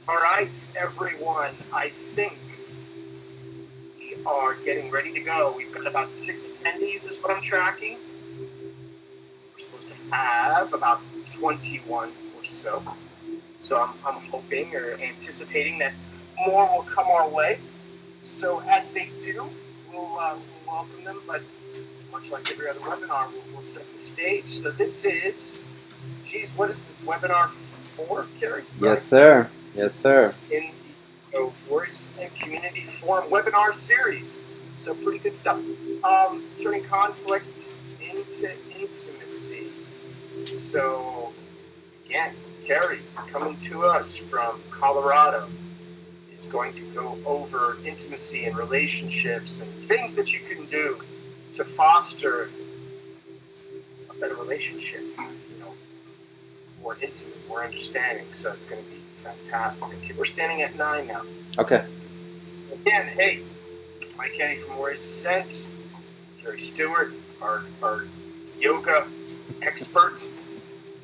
All right, everyone. I think we are getting ready to go. We've got about 6 attendees is what I'm tracking. We're supposed to have about 21 or so. So I'm hoping or anticipating that more will come our way. So as they do, we'll welcome them. But much like every other webinar, we'll set the stage. So this is, geez, what is this webinar for, Kerry? Yes, sir. Yes, sir. In the Warriors Ascent Community Forum webinar series. So pretty good stuff. Turning conflict into intimacy. So again, Kerry, coming to us from Colorado, is going to go over intimacy and relationships and things that you can do to foster a better relationship, more intimate, more understanding. So it's going to be fantastic. Okay, we're standing at 9 now. Okay. Again, hey, Mike Kenny from Warriors Ascent, Kerry Stewart, our yoga expert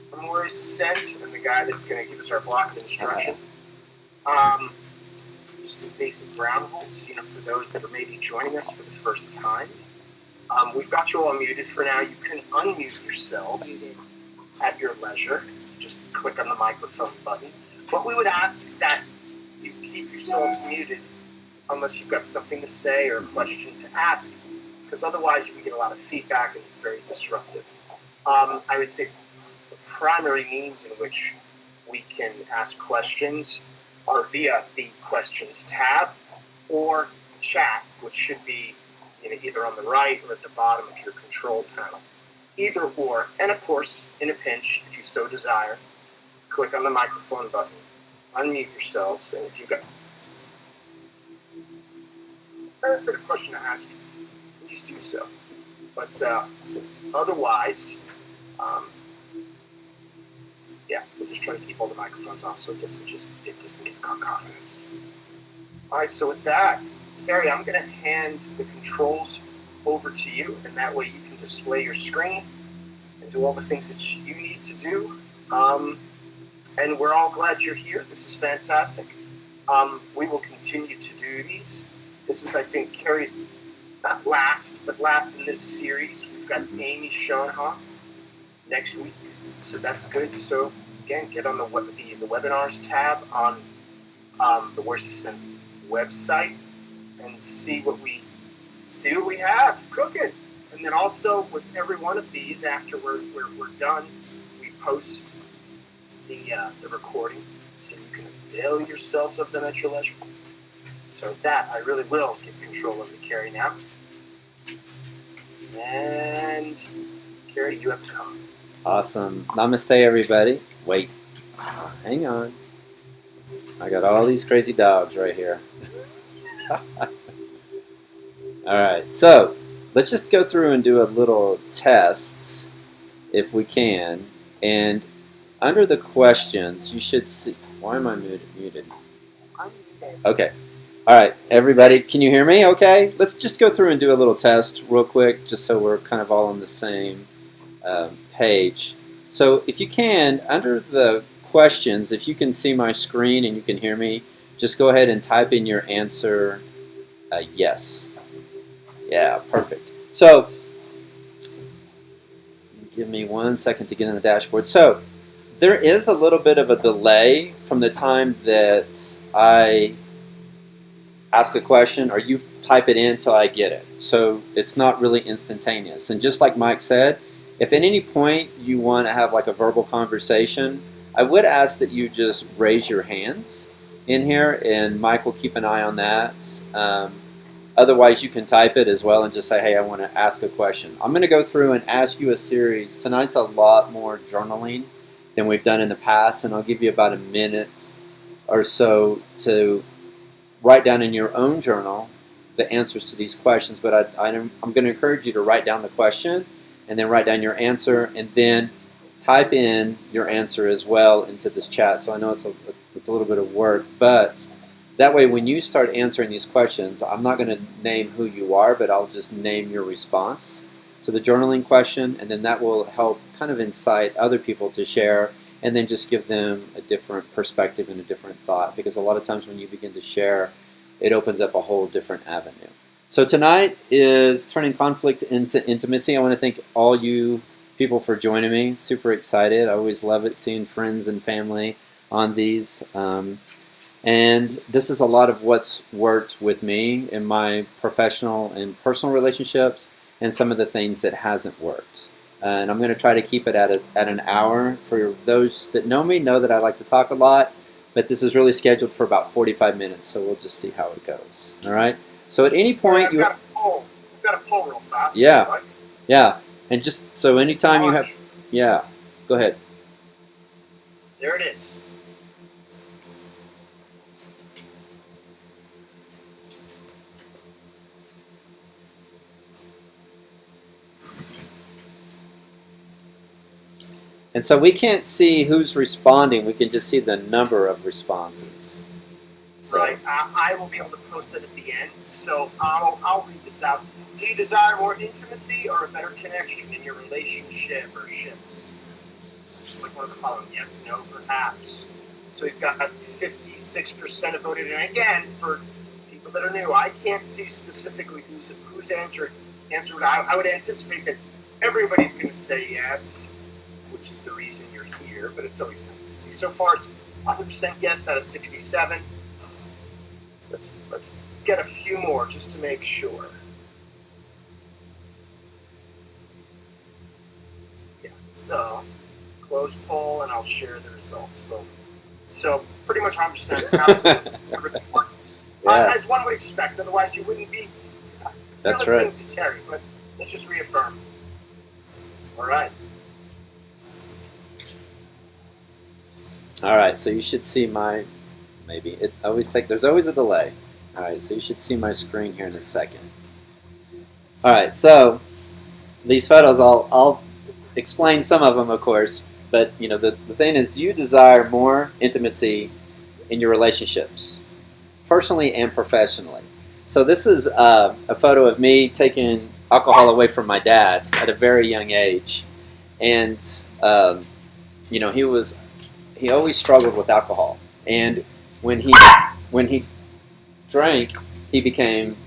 from Warriors Ascent, and the guy that's going to give us our block of instruction. Just some basic ground rules, for those that are maybe joining us for the first time. We've got you all muted for now. You can unmute yourself at your leisure. Just click on the microphone button. But we would ask that you keep yourselves muted unless you've got something to say or a question to ask, because otherwise you can get a lot of feedback and it's very disruptive. I would say the primary means in which we can ask questions are via the questions tab or chat, which should be either on the right or at the bottom of your control panel. Either or, and of course, in a pinch, if you so desire, click on the microphone button, unmute yourselves, and if you've got a bit of question to ask, please do so. But otherwise, we'll just try to keep all the microphones off so it doesn't get cacophonous. All right, so with that, Kerry, I'm going to hand the controls over to you, and that way you can display your screen and do all the things that you need to do. And we're all glad you're here. This is fantastic. We will continue to do these. This is, I think, Kerry's not last, but last in this series. We've got Amy Schoenhoff next week, so that's good. So again, get on the webinars tab on the Warriors Ascent website and see what we have cooking. And then also with every one of these, after we're done, we post the recording so you can avail yourselves of them at your leisure. So with that, I really will give control over Kerry now. And Kerry, you have the comment. Awesome. Namaste, everybody. Wait. Hang on. I got all these crazy dogs right here. All right. So let's just go through and do a little test, if we can. And under the questions, you should see. Why am I muted? I'm muted. Okay. All right, everybody, can you hear me okay? Let's just go through and do a little test real quick, just so we're kind of all on the same page. So if you can, under the questions, if you can see my screen and you can hear me, just go ahead and type in your answer yes. Yeah, perfect. So give me 1 second to get in the dashboard. So there is a little bit of a delay from the time that I ask a question or you type it in till I get it. So it's not really instantaneous. And just like Mike said, if at any point you want to have like a verbal conversation, I would ask that you just raise your hands in here and Mike will keep an eye on that. Otherwise, you can type it as well and just say, hey, I want to ask a question. I'm going to go through and ask you a series. Tonight's a lot more journaling than we've done in the past, and I'll give you about a minute or so to write down in your own journal the answers to these questions. But I'm going to encourage you to write down the question and then write down your answer and then type in your answer as well into this chat. So I know it's a little bit of work, but that way when you start answering these questions, I'm not going to name who you are, but I'll just name your response to the journaling question, and then that will help kind of incite other people to share. and then just give them a different perspective and a different thought, because a lot of times when you begin to share, it opens up a whole different avenue. So tonight is turning conflict into intimacy. I want to thank all you people for joining me. Super excited. I always love it seeing friends and family on these. And this is a lot of what's worked with me in my professional and personal relationships, and some of the things that hasn't worked. And I'm going to try to keep it at an hour. For those that know me know that I like to talk a lot, but this is really scheduled for about 45 minutes, so we'll just see how it goes. All right? So at any point... I've got a poll real fast. Yeah. Like. Yeah. And just so anytime you have... Yeah. Go ahead. There it is. And so we can't see who's responding. We can just see the number of responses. So. Right. I will be able to post it at the end, so I'll read this out. Do you desire more intimacy or a better connection in your relationship or ships? Just like one of the following: yes, no, perhaps. So we've got 56% have voted, and again, for people that are new, I can't see specifically who's answered. I would anticipate that everybody's going to say yes, which is the reason you're here, but it's always nice to see. So far, it's 100% yes out of 67. Let's get a few more just to make sure. Yeah, so close poll, and I'll share the results. Boom. So pretty much 100%. Absolutely. As one would expect, otherwise you wouldn't be listening to Carrie, but let's just reaffirm. All right. All right, so you should see my, there's always a delay. All right, so you should see my screen here in a second. All right, so these photos, I'll explain some of them, of course, but you know, the thing is, do you desire more intimacy in your relationships, personally and professionally? So this is a photo of me taking alcohol away from my dad at a very young age, and you know, he always struggled with alcohol, and when he drank, he became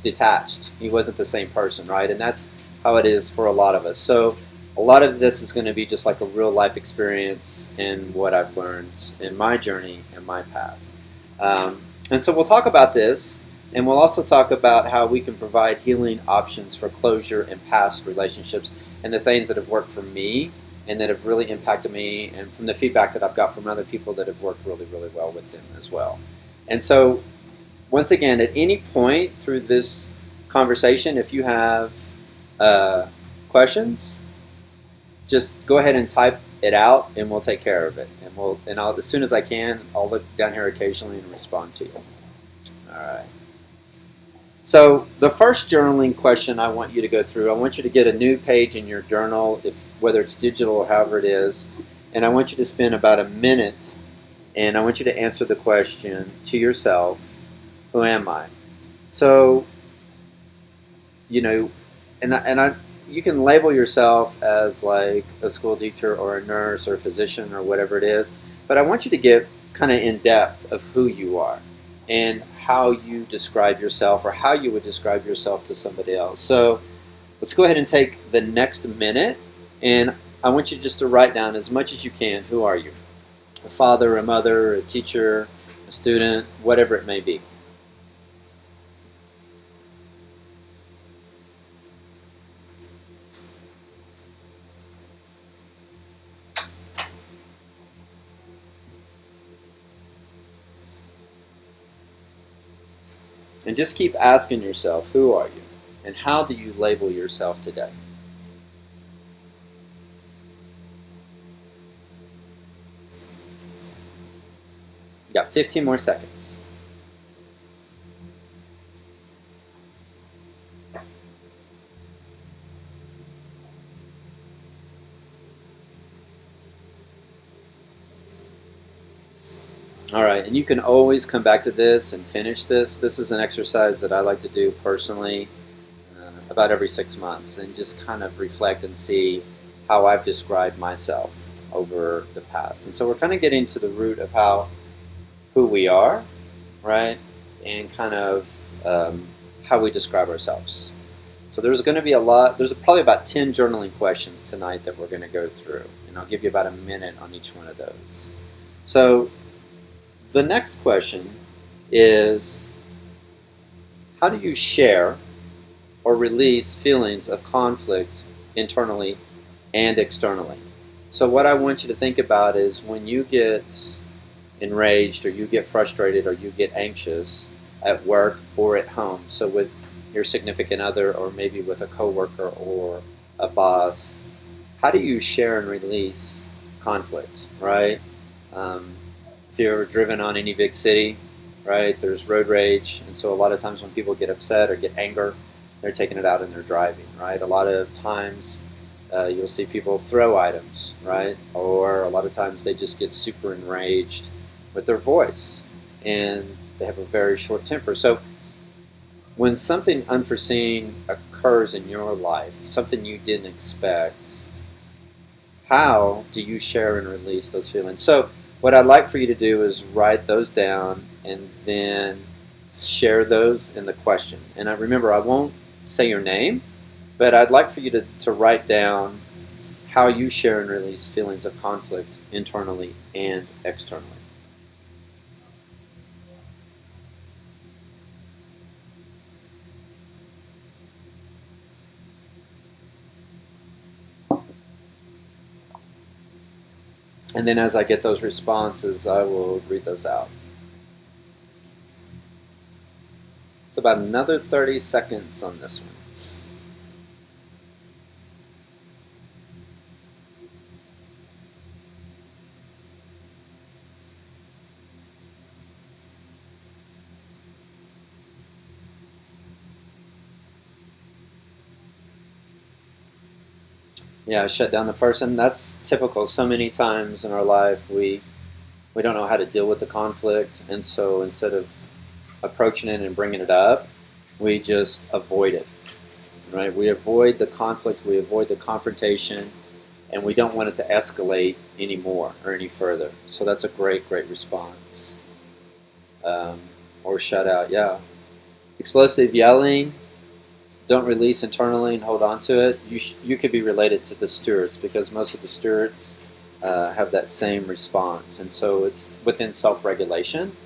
detached. He wasn't the same person, right? And that's how it is for a lot of us. So a lot of this is going to be just like a real life experience in what I've learned in my journey and my path. And so we'll talk about this, and we'll also talk about how we can provide healing options for closure in past relationships and the things that have worked for me and that have really impacted me, and from the feedback that I've got from other people that have worked really, really well with them as well. And so, once again, at any point through this conversation, if you have questions, just go ahead and type it out, and we'll take care of it. And I'll, as soon as I can, I'll look down here occasionally and respond to you. All right. So the first journaling question I want you to go through, I want you to get a new page in your journal, whether it's digital or however it is, and I want you to spend about a minute, and I want you to answer the question to yourself, who am I? So, you know, you can label yourself as like a school teacher or a nurse or a physician or whatever it is, but I want you to get kind of in depth of who you are and how you describe yourself, or how you would describe yourself to somebody else. So let's go ahead and take the next minute, and I want you just to write down as much as you can, who are you? A father, a mother, a teacher, a student, whatever it may be. And just keep asking yourself, who are you? And how do you label yourself today? You got 15 more seconds. All right, and you can always come back to this and finish this. This is an exercise that I like to do personally about every 6 months, and just kind of reflect and see how I've described myself over the past. And so we're kind of getting to the root of who we are, right? And kind of how we describe ourselves. So there's going to be there's probably about 10 journaling questions tonight that we're going to go through. And I'll give you about a minute on each one of those. So the next question is, how do you share or release feelings of conflict internally and externally? So what I want you to think about is when you get enraged or you get frustrated or you get anxious at work or at home, so with your significant other or maybe with a coworker or a boss, how do you share and release conflict, right? If you're driven on any big city, right, there's road rage, and so a lot of times when people get upset or get anger, they're taking it out in their driving, right? A lot of times you'll see people throw items, right? Or a lot of times they just get super enraged with their voice, and they have a very short temper. So when something unforeseen occurs in your life, something you didn't expect, how do you share and release those feelings? So what I'd like for you to do is write those down and then share those in the question. And remember, I won't say your name, but I'd like for you to write down how you share and release feelings of conflict internally and externally. And then as I get those responses, I will read those out. It's about another 30 seconds on this one. Yeah, shut down the person. That's typical. So many times in our life, we don't know how to deal with the conflict, and so instead of approaching it and bringing it up, we just avoid it, right? We avoid the conflict, we avoid the confrontation, and we don't want it to escalate anymore or any further. So that's a great response. Or shut out, yeah. Explosive yelling. Don't release internally and hold on to it. You could be related to the Stewarts because most of the Stewarts have that same response. And so it's within self-regulation,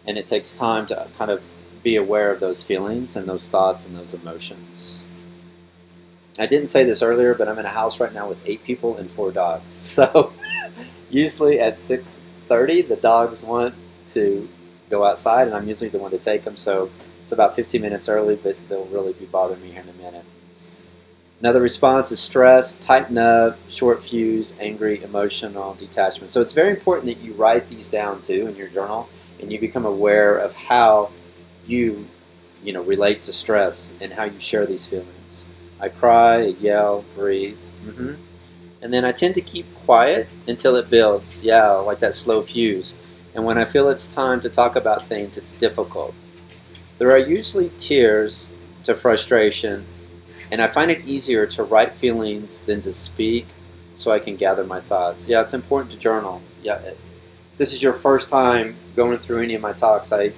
and it takes time to kind of be aware of those feelings and those thoughts and those emotions. I didn't say this earlier, but I'm in a house right now with 8 people and 4 dogs. So usually at 6:30, the dogs want to go outside, and I'm usually the one to take them. So it's about 15 minutes early, but they'll really be bothering me here in a minute. Another response is stress, tighten up, short fuse, angry, emotional, detachment. So it's very important that you write these down too in your journal, and you become aware of how you relate to stress and how you share these feelings. I cry, I yell, breathe. And then I tend to keep quiet until it builds. Yeah, like that slow fuse. And when I feel it's time to talk about things, it's difficult. There are usually tears to frustration, and I find it easier to write feelings than to speak so I can gather my thoughts. Yeah, it's important to journal. Yeah, if this is your first time going through any of my talks, I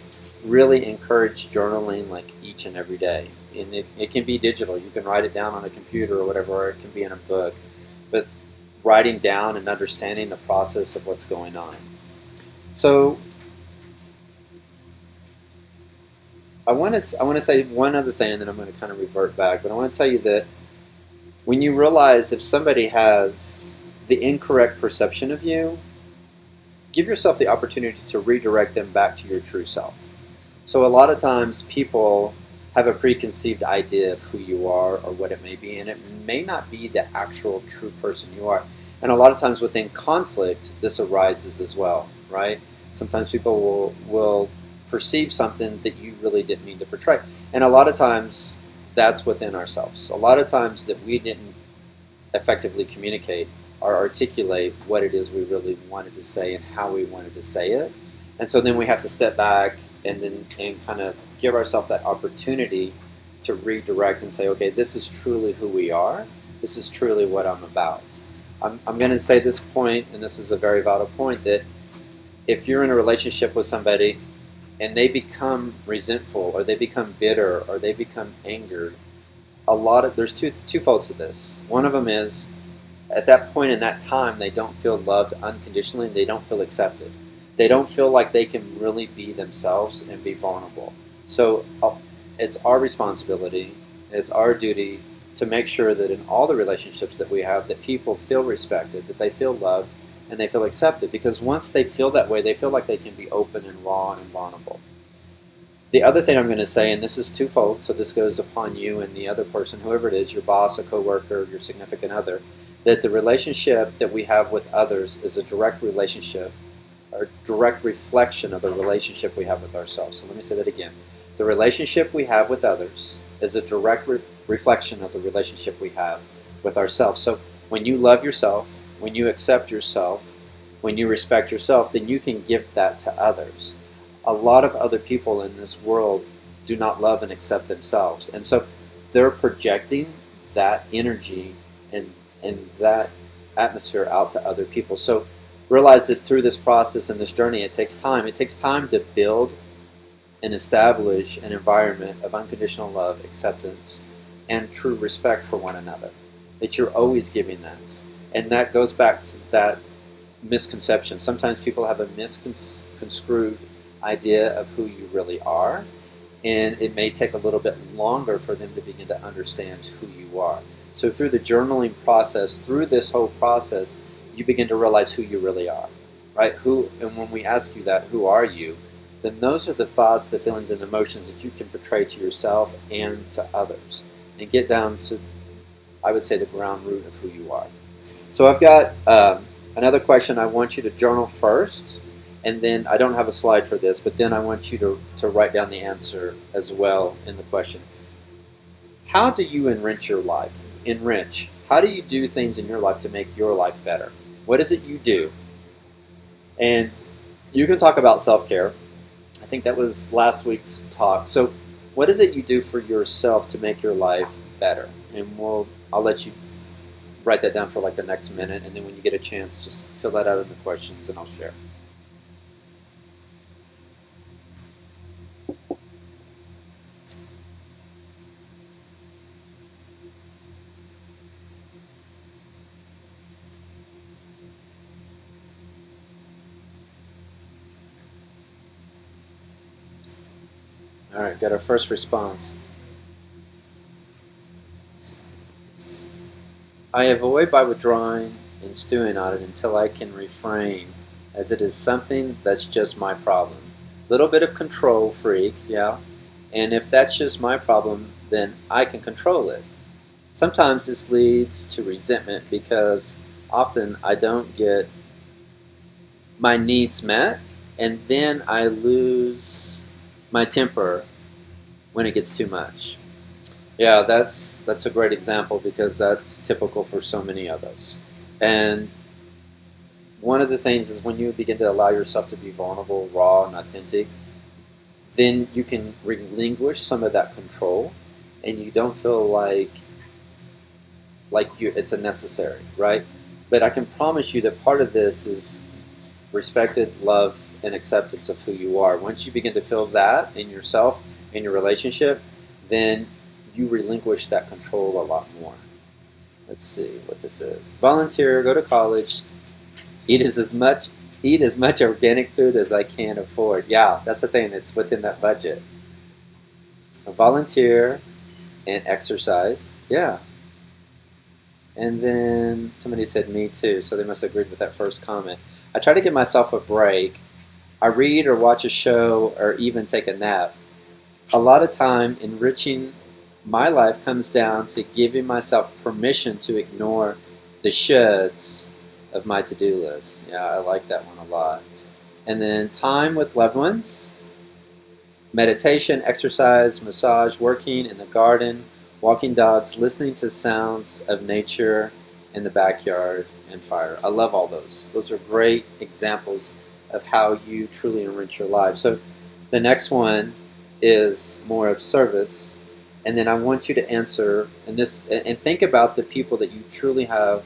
really encourage journaling like each and every day. And it can be digital. You can write it down on a computer or whatever, or it can be in a book. But writing down and understanding the process of what's going on. So I want to say one other thing, and then I'm going to kind of revert back. But I want to tell you that when you realize if somebody has the incorrect perception of you, give yourself the opportunity to redirect them back to your true self. So a lot of times people have a preconceived idea of who you are or what it may be, and it may not be the actual true person you are. And a lot of times within conflict, this arises as well, right? Sometimes people will perceive something that you really didn't mean to portray. And a lot of times that's within ourselves. A lot of times that we didn't effectively communicate or articulate what it is we really wanted to say and how we wanted to say it. And so then we have to step back and kind of give ourselves that opportunity to redirect and say, okay, this is truly who we are. This is truly what I'm about. I'm going to say this point, and this is a very vital point, that if you're in a relationship with somebody and they become resentful or they become bitter or they become angry, there's two faults of this. One of them is at that point in that time they don't feel loved unconditionally and they don't feel accepted. They don't feel like they can really be themselves and be vulnerable. So it's our responsibility, it's our duty to make sure that in all the relationships that we have that people feel respected, that they feel loved, and they feel accepted. Because once they feel that way, they feel like they can be open and raw and vulnerable. The other thing I'm going to say, and this is twofold, so this goes upon you and the other person, whoever it is, your boss, a coworker, your significant other, that the relationship that we have with others is a direct relationship, or direct reflection of the relationship we have with ourselves. So let me say that again. The relationship we have with others is a direct reflection of the relationship we have with ourselves. So when you love yourself, when you accept yourself, when you respect yourself, then you can give that to others. A lot of other people in this world do not love and accept themselves. And so they're projecting that energy and that atmosphere out to other people. So realize that through this process and this journey, it takes time. It takes time to build and establish an environment of unconditional love, acceptance, and true respect for one another. That you're always giving that. And that goes back to that misconception. Sometimes people have a misconstrued idea of who you really are, and it may take a little bit longer for them to begin to understand who you are. So through the journaling process, through this whole process, you begin to realize who you really are, right? And when we ask you that, who are you? Then those are the thoughts, the feelings, and emotions that you can portray to yourself and to others, and get down to, I would say, the ground root of who you are. So I've got another question. I want you to journal first, and then I don't have a slide for this, but then I want you to write down the answer as well in the question. How do you enrich your life? Enrich. How do you do things in your life to make your life better? What is it you do? And you can talk about self-care. I think that was last week's talk. So what is it you do for yourself to make your life better? And I'll let you write that down for like the next minute, and then when you get a chance, just fill that out in the questions and I'll share. All right, got our first response. I avoid by withdrawing and stewing on it until I can refrain, as it is something that's just my problem. Little bit of control freak, yeah. And if that's just my problem, then I can control it. Sometimes this leads to resentment because often I don't get my needs met, and then I lose my temper when it gets too much. Yeah, that's a great example because that's typical for so many of us. And one of the things is when you begin to allow yourself to be vulnerable, raw, and authentic, then you can relinquish some of that control, and you don't feel like it's a necessary, right? But I can promise you that part of this is respected, love, and acceptance of who you are. Once you begin to feel that in yourself, in your relationship, then you relinquish that control a lot more. Let's see what this is. Volunteer, go to college, eat as much organic food as I can afford. Yeah, that's the thing. It's within that budget. Volunteer and exercise. Yeah. And then somebody said me too, so they must have agreed with that first comment. I try to give myself a break. I read or watch a show or even take a nap. A lot of time enriching my life comes down to giving myself permission to ignore the shoulds of my to-do list. Yeah, I like that one a lot. And then time with loved ones, meditation, exercise, massage, working in the garden, walking dogs, listening to sounds of nature in the backyard, and fire. I love all those. Those are great examples of how you truly enrich your life. So the next one is more of service. And then I want you to answer and think about the people that you truly have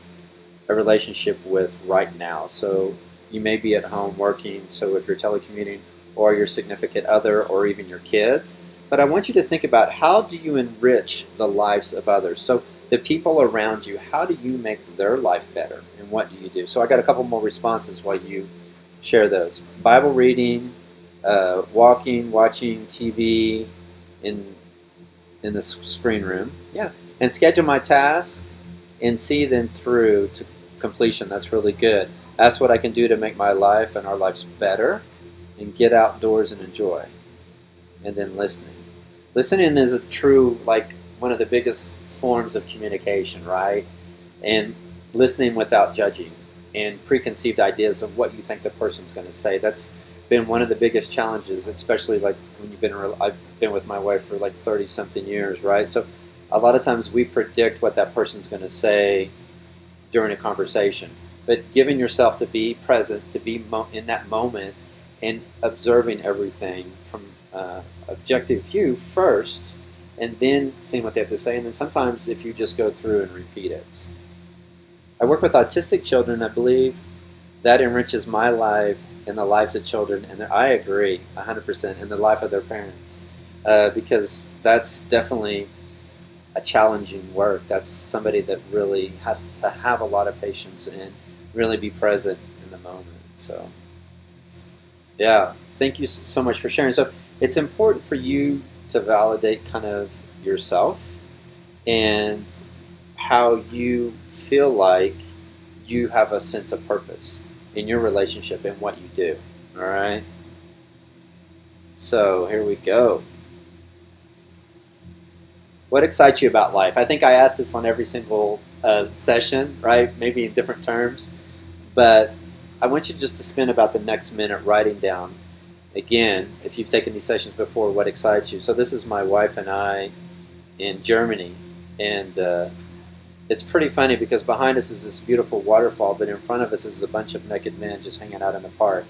a relationship with right now. So you may be at home working, so if you're telecommuting, or your significant other, or even your kids. But I want you to think about, how do you enrich the lives of others? So the people around you, how do you make their life better, and what do you do? So I got a couple more responses while you share those. Bible reading, walking, watching TV in the screen room. Yeah, and schedule my tasks and see them through to completion. That's really good. That's what I can do to make my life and our lives better, and get outdoors and enjoy. And then listening. Listening is a true, like, one of the biggest forms of communication, right? And listening without judging and preconceived ideas of what you think the person's going to say. That's been one of the biggest challenges, especially like when I've been with my wife for like 30 something years, right? So a lot of times we predict what that person's going to say during a conversation, but giving yourself to be present, to be in that moment, and observing everything from objective view first, and then seeing what they have to say, and then sometimes if you just go through and repeat it. I work with autistic children. I believe that enriches my life and the lives of children, and I agree 100%, in the life of their parents, because that's definitely a challenging work. That's somebody that really has to have a lot of patience and really be present in the moment. So, yeah, thank you so much for sharing. So, it's important for you to validate kind of yourself and how you feel like you have a sense of purpose in your relationship and what you do. All right? So, here we go. What excites you about life? I think I ask this on every single session, right? Maybe in different terms. But I want you just to spend about the next minute writing down, again, if you've taken these sessions before, what excites you. So this is my wife and I in Germany. And it's pretty funny because behind us is this beautiful waterfall, but in front of us is a bunch of naked men just hanging out in the park.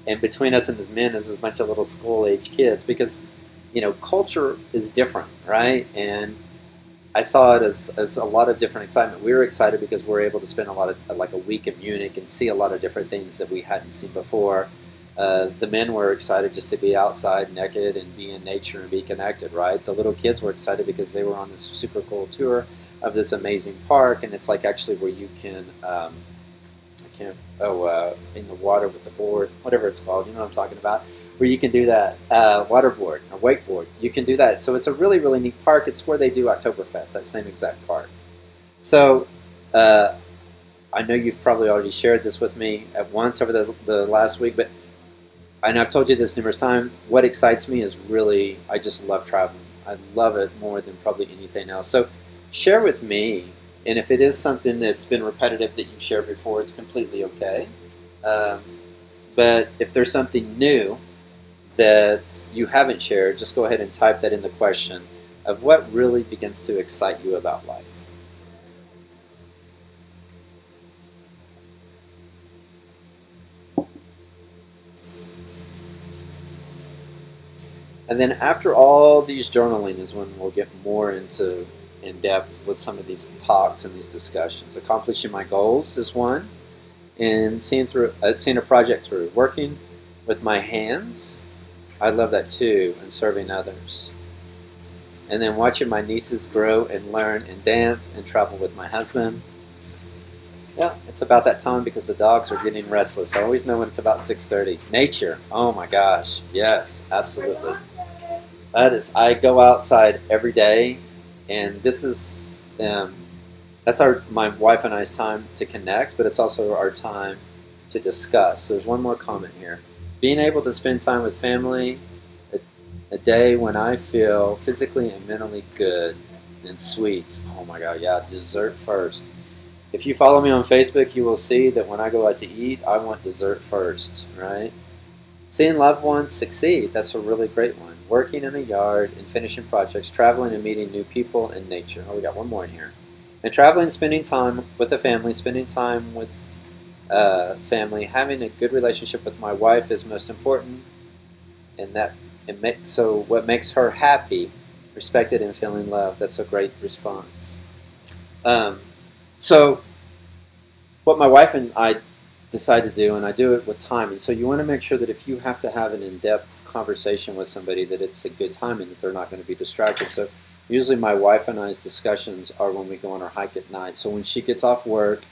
And between us and these men is a bunch of little school-age kids, because culture is different, right? And I saw it as a lot of different excitement. We were excited because we were able to spend like a week in Munich and see a lot of different things that we hadn't seen before. The men were excited just to be outside naked and be in nature and be connected, right? The little kids were excited because they were on this super cool tour of this amazing park, and it's like actually where you can, in the water with the board, whatever it's called, you know what I'm talking about, where you can do that, waterboard, or wakeboard. You can do that. So it's a really, really neat park. It's where they do Oktoberfest, that same exact park. So I know you've probably already shared this with me at once over the last week, but and I've told you this numerous times, what excites me is really, I just love traveling. I love it more than probably anything else. So share with me, and if it is something that's been repetitive that you've shared before, it's completely okay. But if there's something new that you haven't shared, just go ahead and type that in the question of what really begins to excite you about life. And then after all these journaling is when we'll get more into in depth with some of these talks and these discussions. Accomplishing my goals is one, and seeing a project through. Working with my hands, I love that too, and serving others. And then watching my nieces grow and learn and dance and travel with my husband. Yeah, it's about that time because the dogs are getting restless. I always know when it's about 6:30. Nature, oh my gosh, yes, absolutely. I go outside every day, and this is that's my wife and I's time to connect, but it's also our time to discuss. So there's one more comment here. Being able to spend time with family, a day when I feel physically and mentally good, and sweets. Oh my God, yeah, dessert first. If you follow me on Facebook, you will see that when I go out to eat, I want dessert first, right? Seeing loved ones succeed, that's a really great one. Working in the yard and finishing projects, traveling and meeting new people in nature. Oh, we got one more in here. And traveling, spending time with the family, spending time with family, having a good relationship with my wife is most important, and so what makes her happy, respected, and feeling loved. That's a great response. So what my wife and I decide to do, and I do it with timing. So you want to make sure that if you have to have an in-depth conversation with somebody, that it's a good timing, that they're not going to be distracted. So usually my wife and I's discussions are when we go on our hike at night. So when she gets off work,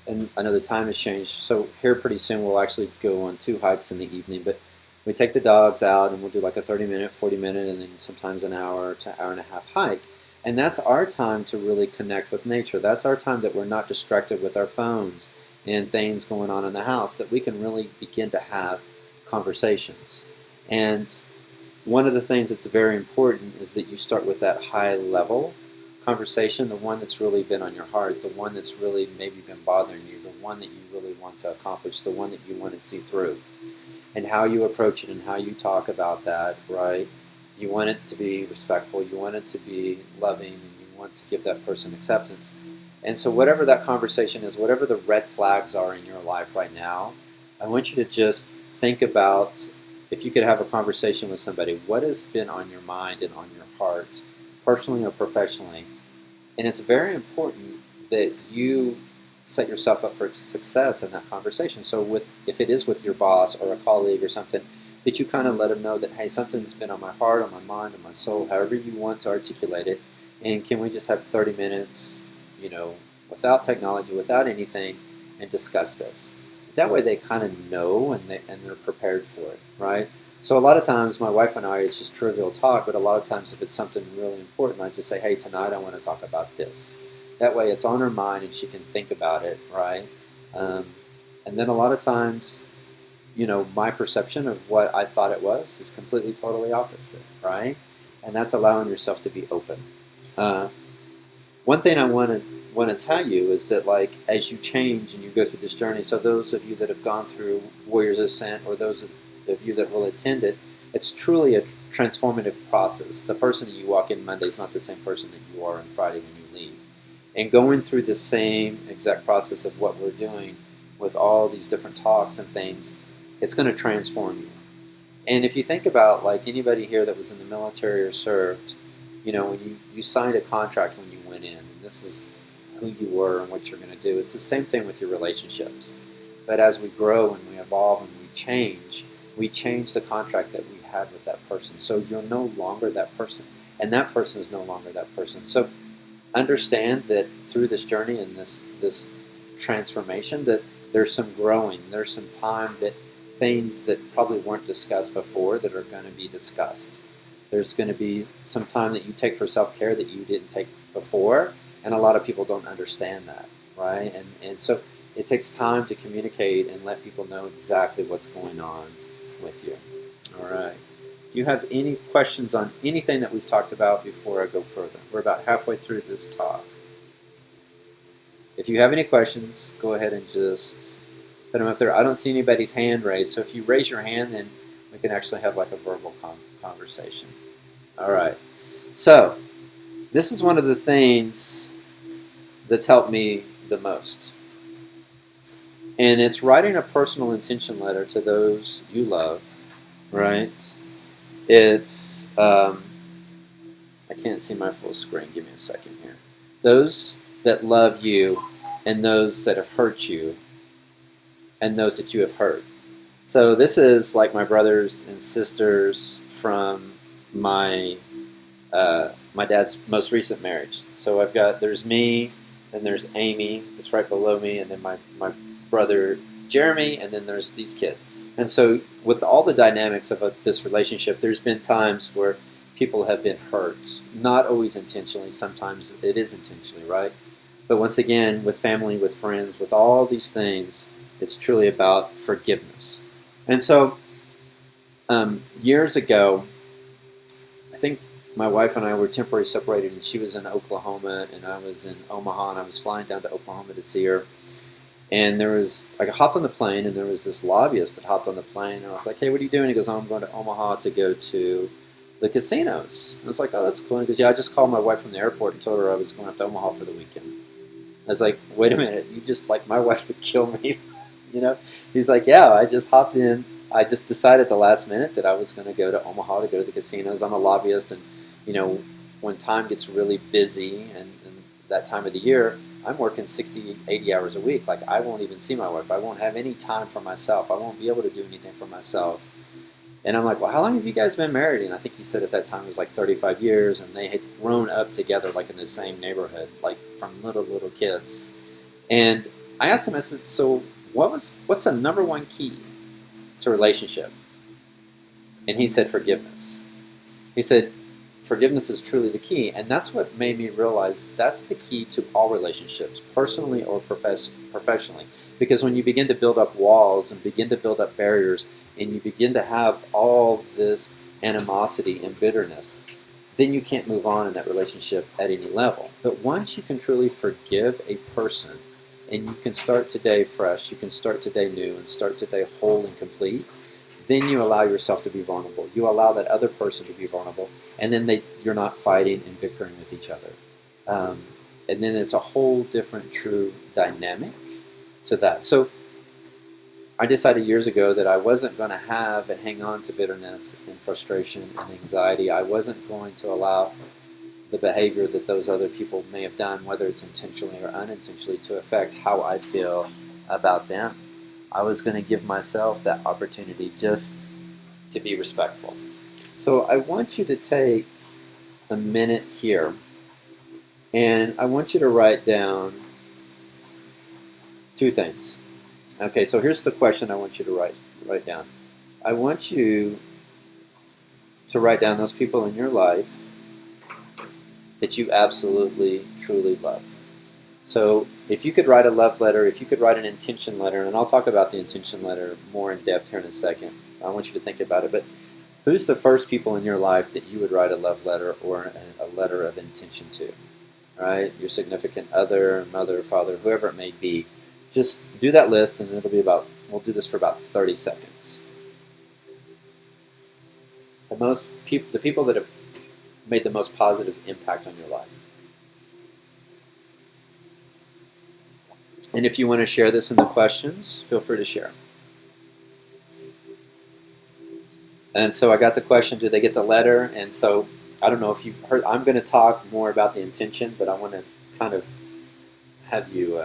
and I know the time has changed, so here pretty soon we'll actually go on 2 hikes in the evening, but we take the dogs out and we'll do like a 30-minute, 40-minute, and then sometimes an hour to hour and a half hike. And that's our time to really connect with nature. That's our time that we're not distracted with our phones and things going on in the house, that we can really begin to have conversations. And one of the things that's very important is that you start with that high level conversation, the one that's really been on your heart, the one that's really maybe been bothering you, the one that you really want to accomplish, the one that you want to see through. And how you approach it and how you talk about that, right? You want it to be respectful, you want it to be loving, and you want to give that person acceptance. And so whatever that conversation is, whatever the red flags are in your life right now, I want you to just think about, if you could have a conversation with somebody, what has been on your mind and on your heart, personally or professionally. And it's very important that you set yourself up for success in that conversation. So if it is with your boss or a colleague or something, that you kind of let them know that, hey, something's been on my heart, on my mind, on my soul, however you want to articulate it, and can we just have 30 minutes, without technology, without anything, and discuss this. That way they kind of know and they're prepared for it, right? So a lot of times my wife and I, it's just trivial talk, but a lot of times if it's something really important, I just say, hey, tonight I want to talk about this. That way it's on her mind and she can think about it, right? And then a lot of times, my perception of what I thought it was is completely, totally opposite, right? And that's allowing yourself to be open. One thing I want to tell you is that, like, as you change and you go through this journey, so those of you that have gone through Warriors Ascent, or those of you that will attend it, it's truly a transformative process. The person that you walk in Monday is not the same person that you are on Friday when you leave. And going through the same exact process of what we're doing with all these different talks and things, it's going to transform you. And if you think about, like, anybody here that was in the military or served, when you signed a contract when you went in, and this is who you were and what you're going to do. It's the same thing with your relationships. But as we grow and we evolve and we change the contract that we had with that person. So you're no longer that person, and that person is no longer that person. So understand that through this journey and this transformation, that there's some growing, there's some time, that things that probably weren't discussed before that are going to be discussed. There's going to be some time that you take for self-care that you didn't take before, and a lot of people don't understand that, right? And so it takes time to communicate and let people know exactly what's going on with you. All right. Do you have any questions on anything that we've talked about before I go further? We're about halfway through this talk. If you have any questions, go ahead and just put them up there. I don't see anybody's hand raised, so if you raise your hand, then we can actually have like a verbal conversation. All right. So this is one of the things that's helped me the most. And it's writing a personal intention letter to those you love, right? It's, I can't see my full screen. Give me a second here. Those that love you, and those that have hurt you, and those that you have hurt. So this is like my brothers and sisters from my dad's most recent marriage. So there's me, then there's Amy that's right below me, and then my brother Jeremy, and then there's these kids. And so with all the dynamics of this relationship, there's been times where people have been hurt. Not always intentionally, sometimes it is intentionally, right? But once again, with family, with friends, with all these things, it's truly about forgiveness. And so years ago, I think my wife and I were temporarily separated, and she was in Oklahoma, and I was in Omaha, and I was flying down to Oklahoma to see her. And I hopped on the plane, and there was this lobbyist that hopped on the plane, and I was like, hey, what are you doing? He goes, oh, I'm going to Omaha to go to the casinos. And I was like, oh, that's cool. And he goes, yeah, I just called my wife from the airport and told her I was going up to Omaha for the weekend. I was like, wait a minute, my wife would kill me, He's like, yeah, I just hopped in. I just decided at the last minute that I was going to go to Omaha to go to the casinos. I'm a lobbyist, and, when time gets really busy and that time of the year, I'm working 60, 80 hours a week. Like, I won't even see my wife. I won't have any time for myself. I won't be able to do anything for myself. And I'm like, well, how long have you guys been married? And I think he said at that time it was like 35 years, and they had grown up together, like in the same neighborhood, like from little kids. And I asked him, I said, so what's the number one key to a relationship? And he said, forgiveness. He said, forgiveness is truly the key. And that's what made me realize that's the key to all relationships, personally or professionally. Because when you begin to build up walls and begin to build up barriers, and you begin to have all this animosity and bitterness, then you can't move on in that relationship at any level. But once you can truly forgive a person, and you can start today fresh, you can start today new, and start today whole and complete, then you allow yourself to be vulnerable. You allow that other person to be vulnerable, and then you're not fighting and bickering with each other. And then it's a whole different, true dynamic to that. So I decided years ago that I wasn't going to have and hang on to bitterness and frustration and anxiety. I wasn't going to allow the behavior that those other people may have done, whether it's intentionally or unintentionally, to affect how I feel about them. I was going to give myself that opportunity just to be respectful. So I want you to take a minute here, and I want you to write down two things. Okay, so here's the question I want you to write down. I want you to write down those people in your life that you absolutely, truly love. So if you could write a love letter, if you could write an intention letter, and I'll talk about the intention letter more in depth here in a second. I want you to think about it. But who's the first people in your life that you would write a love letter or a letter of intention to? All right? Your significant other, mother, father, whoever it may be. Just do that list, and it'll be we'll do this for about 30 seconds. The people that have made the most positive impact on your life. And if you want to share this in the questions, feel free to share. And so I got the question, did they get the letter? And so I don't know if you heard, I'm going to talk more about the intention, but I want to kind of have you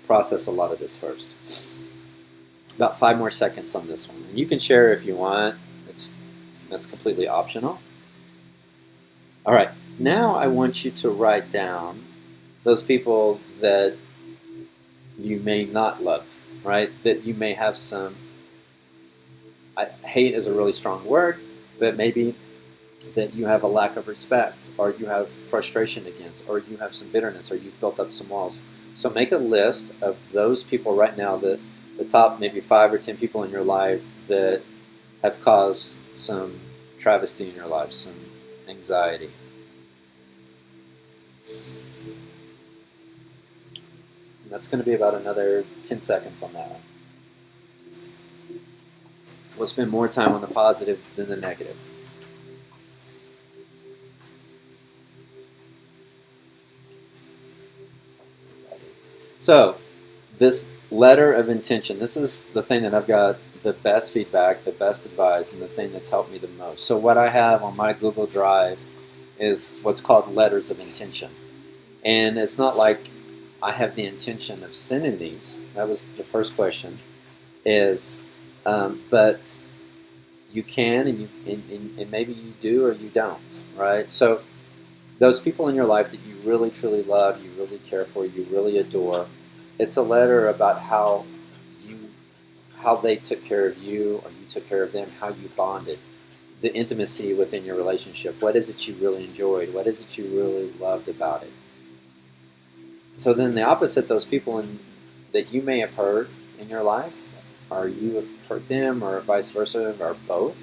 process a lot of this first. About 5 more seconds on this one. And you can share if you want. That's completely optional. All right. Now I want you to write down those people that you may not love, right? That you may have some, hate is a really strong word, but maybe that you have a lack of respect, or you have frustration against, or you have some bitterness, or you've built up some walls. So make a list of those people right now, the top maybe 5 or 10 people in your life that have caused some travesty in your life, some anxiety. That's going to be about another 10 seconds on that one. We'll spend more time on the positive than the negative. So, this letter of intention, this is the thing that I've got the best feedback, the best advice, and the thing that's helped me the most. So what I have on my Google Drive is what's called letters of intention. And it's not like I have the intention of sending these. That was the first question. But you can, and maybe you do or you don't, right? So those people in your life that you really, truly love, you really care for, you really adore, it's a letter about how they took care of you, or you took care of them, how you bonded, the intimacy within your relationship. What is it you really enjoyed? What is it you really loved about it? So then the opposite, those people that you may have hurt in your life, or you have hurt them, or vice versa, or both,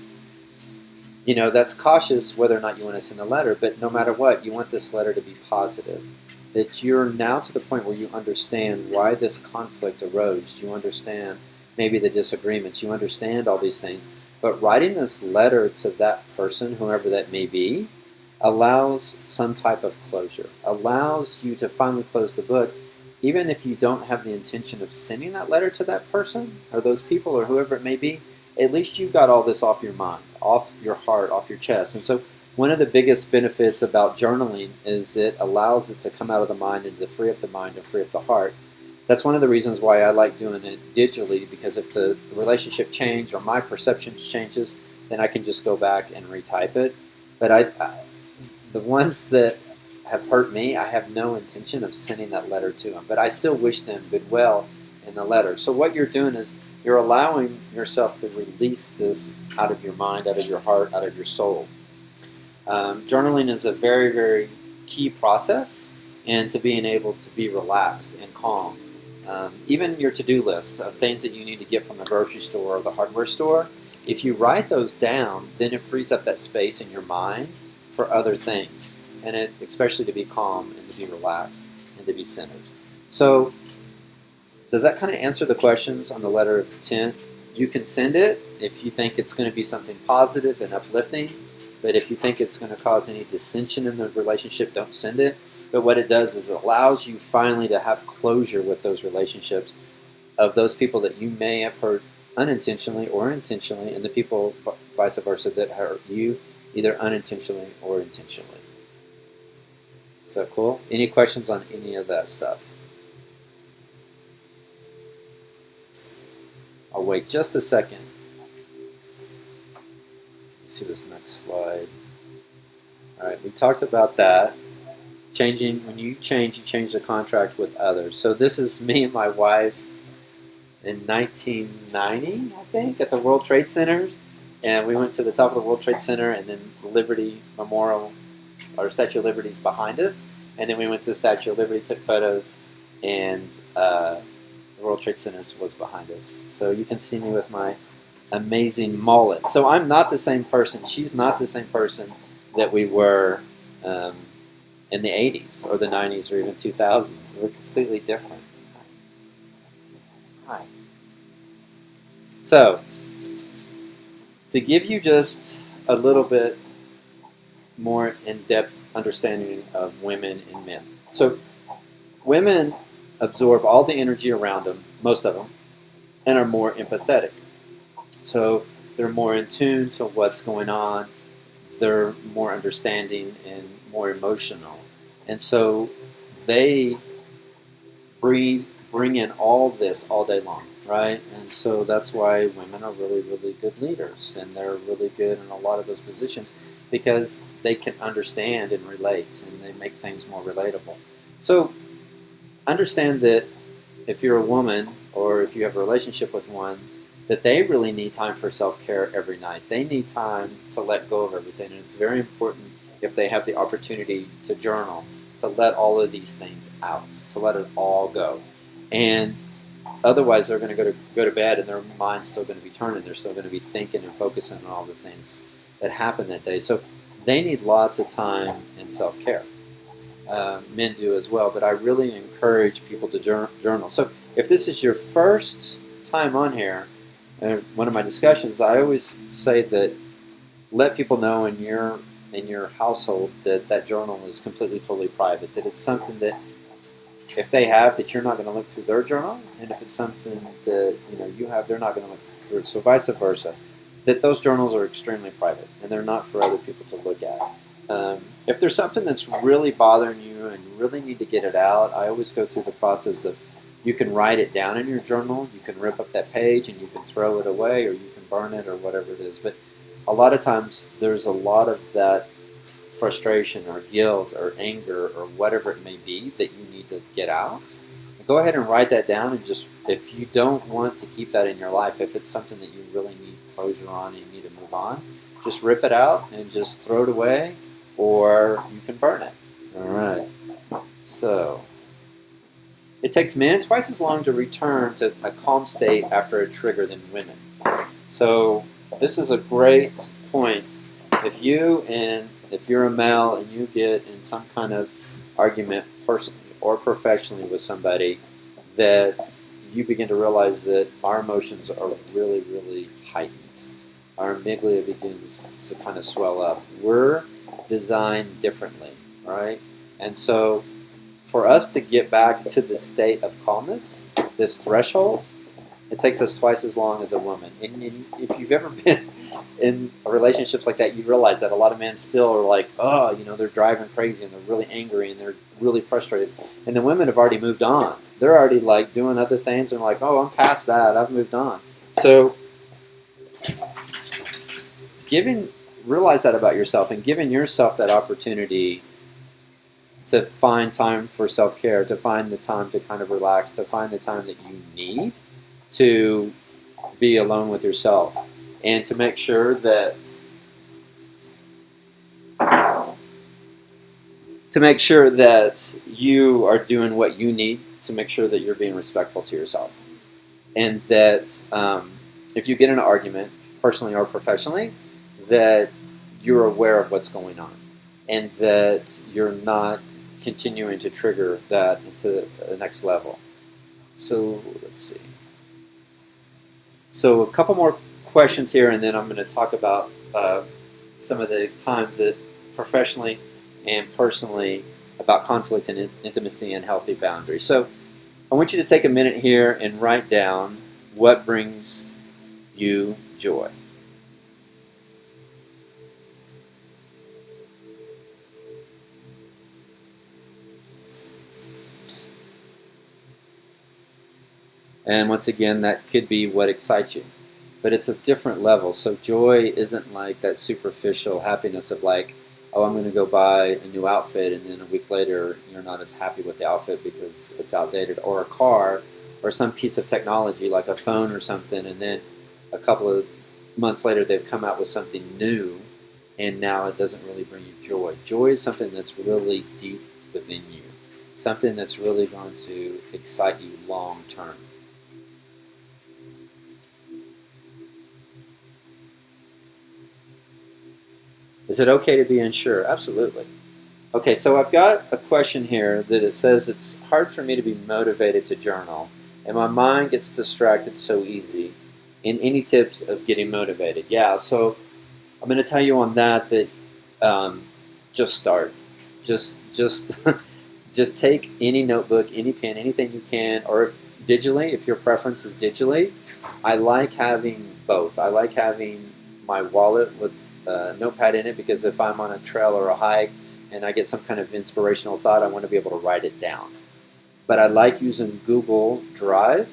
that's cautious whether or not you want to send a letter, but no matter what, you want this letter to be positive. That you're now to the point where you understand why this conflict arose. You understand maybe the disagreements. You understand all these things. But writing this letter to that person, whoever that may be, allows some type of closure, allows you to finally close the book, even if you don't have the intention of sending that letter to that person or those people or whoever it may be. At least you've got all this off your mind, off your heart, off your chest. And so one of the biggest benefits about journaling is it allows it to come out of the mind and to free up the mind and free up the heart. That's one of the reasons why I like doing it digitally, because if the relationship changes or my perception changes, then I can just go back and retype it. But the ones that have hurt me, I have no intention of sending that letter to them. But I still wish them goodwill in the letter. So what you're doing is you're allowing yourself to release this out of your mind, out of your heart, out of your soul. Journaling is a very, very key process into being able to be relaxed and calm. Even your to-do list of things that you need to get from the grocery store or the hardware store, if you write those down, then it frees up that space in your mind for other things, and especially to be calm and to be relaxed and to be centered. So does that kind of answer the questions on the letter of intent? You can send it if you think it's going to be something positive and uplifting, but if you think it's going to cause any dissension in the relationship, don't send it. But what it does is it allows you finally to have closure with those relationships of those people that you may have hurt unintentionally or intentionally, and the people vice versa that hurt you either unintentionally or intentionally. Is that cool? Any questions on any of that stuff? I'll wait just a second. Let's see this next slide. All right, we talked about that. Changing, when you change the contract with others. So this is me and my wife in 1990, I think, at the World Trade Center. And we went to the top of the World Trade Center, and then Liberty Memorial, or Statue of Liberty is behind us. And then we went to the Statue of Liberty, took photos, and the World Trade Center was behind us. So you can see me with my amazing mullet. So I'm not the same person. She's not the same person that we were in the 80s or the 90s or even 2000. We're completely different. Hi. So, to give you just a little bit more in-depth understanding of women and men. So, women absorb all the energy around them, most of them, and are more empathetic. So, they're more in tune to what's going on. They're more understanding and more emotional. And so they bring in all this all day long, right? And so that's why women are really, really good leaders, and they're really good in a lot of those positions because they can understand and relate, and they make things more relatable. So understand that if you're a woman or if you have a relationship with one, that they really need time for self-care every night. They need time to let go of everything, and it's very important if they have the opportunity to journal, to let all of these things out, to let it all go. And otherwise they're going to go to bed and their mind's still going to be turning. They're still going to be thinking and focusing on all the things that happened that day. So they need lots of time and self-care. Men do as well, but I really encourage people to journal. So if this is your first time on here, one of my discussions, I always say that let people know in your household that journal is completely, totally private. That it's something that if they have, that you're not going to look through their journal, and if it's something that you have, they're not going to look through it. So vice versa. That those journals are extremely private, and they're not for other people to look at. If there's something that's really bothering you and you really need to get it out, I always go through the process of you can write it down in your journal, you can rip up that page and you can throw it away, or you can burn it, or whatever it is. But a lot of times there's a lot of that frustration or guilt or anger or whatever it may be that you need to get out. Go ahead and write that down, and just, if you don't want to keep that in your life, if it's something that you really need closure on and you need to move on, just rip it out and just throw it away, or you can burn it. All right. So it takes men twice as long to return to a calm state after a trigger than women. So this is a great point. If you're a male and you get in some kind of argument personally or professionally with somebody, that you begin to realize that our emotions are really, really heightened. Our amygdala begins to kind of swell up. We're designed differently, right? And so for us to get back to the state of calmness, this threshold, it takes us twice as long as a woman. And if you've ever been in relationships like that, you realize that a lot of men still are like, oh, they're driving crazy and they're really angry and they're really frustrated. And the women have already moved on. They're already like doing other things and like, oh, I'm past that. I've moved on. So realize that about yourself and giving yourself that opportunity to find time for self-care, to find the time to kind of relax, to find the time that you need to be alone with yourself, and to make sure that you are doing what you need to make sure that you're being respectful to yourself, and that if you get in an argument, personally or professionally, that you're aware of what's going on, and that you're not continuing to trigger that into the next level. So let's see. So a couple more questions here, and then I'm going to talk about some of the times that professionally and personally about conflict and intimacy and healthy boundaries. So I want you to take a minute here and write down what brings you joy. And once again, that could be what excites you. But it's a different level. So joy isn't like that superficial happiness of like, oh, I'm going to go buy a new outfit, and then a week later you're not as happy with the outfit because it's outdated. Or a car or some piece of technology like a phone or something, and then a couple of months later they've come out with something new, and now it doesn't really bring you joy. Joy is something that's really deep within you. Something that's really going to excite you long term. Is it okay to be unsure? Absolutely. Okay, so I've got a question here that it says it's hard for me to be motivated to journal, and my mind gets distracted so easy. And any tips of getting motivated? Yeah, so I'm going to tell you on that just start. Just just take any notebook, any pen, anything you can, or if digitally, if your preference is digitally. I like having both. I like having my wallet with a notepad in it because if I'm on a trail or a hike and I get some kind of inspirational thought, I want to be able to write it down. But I like using Google Drive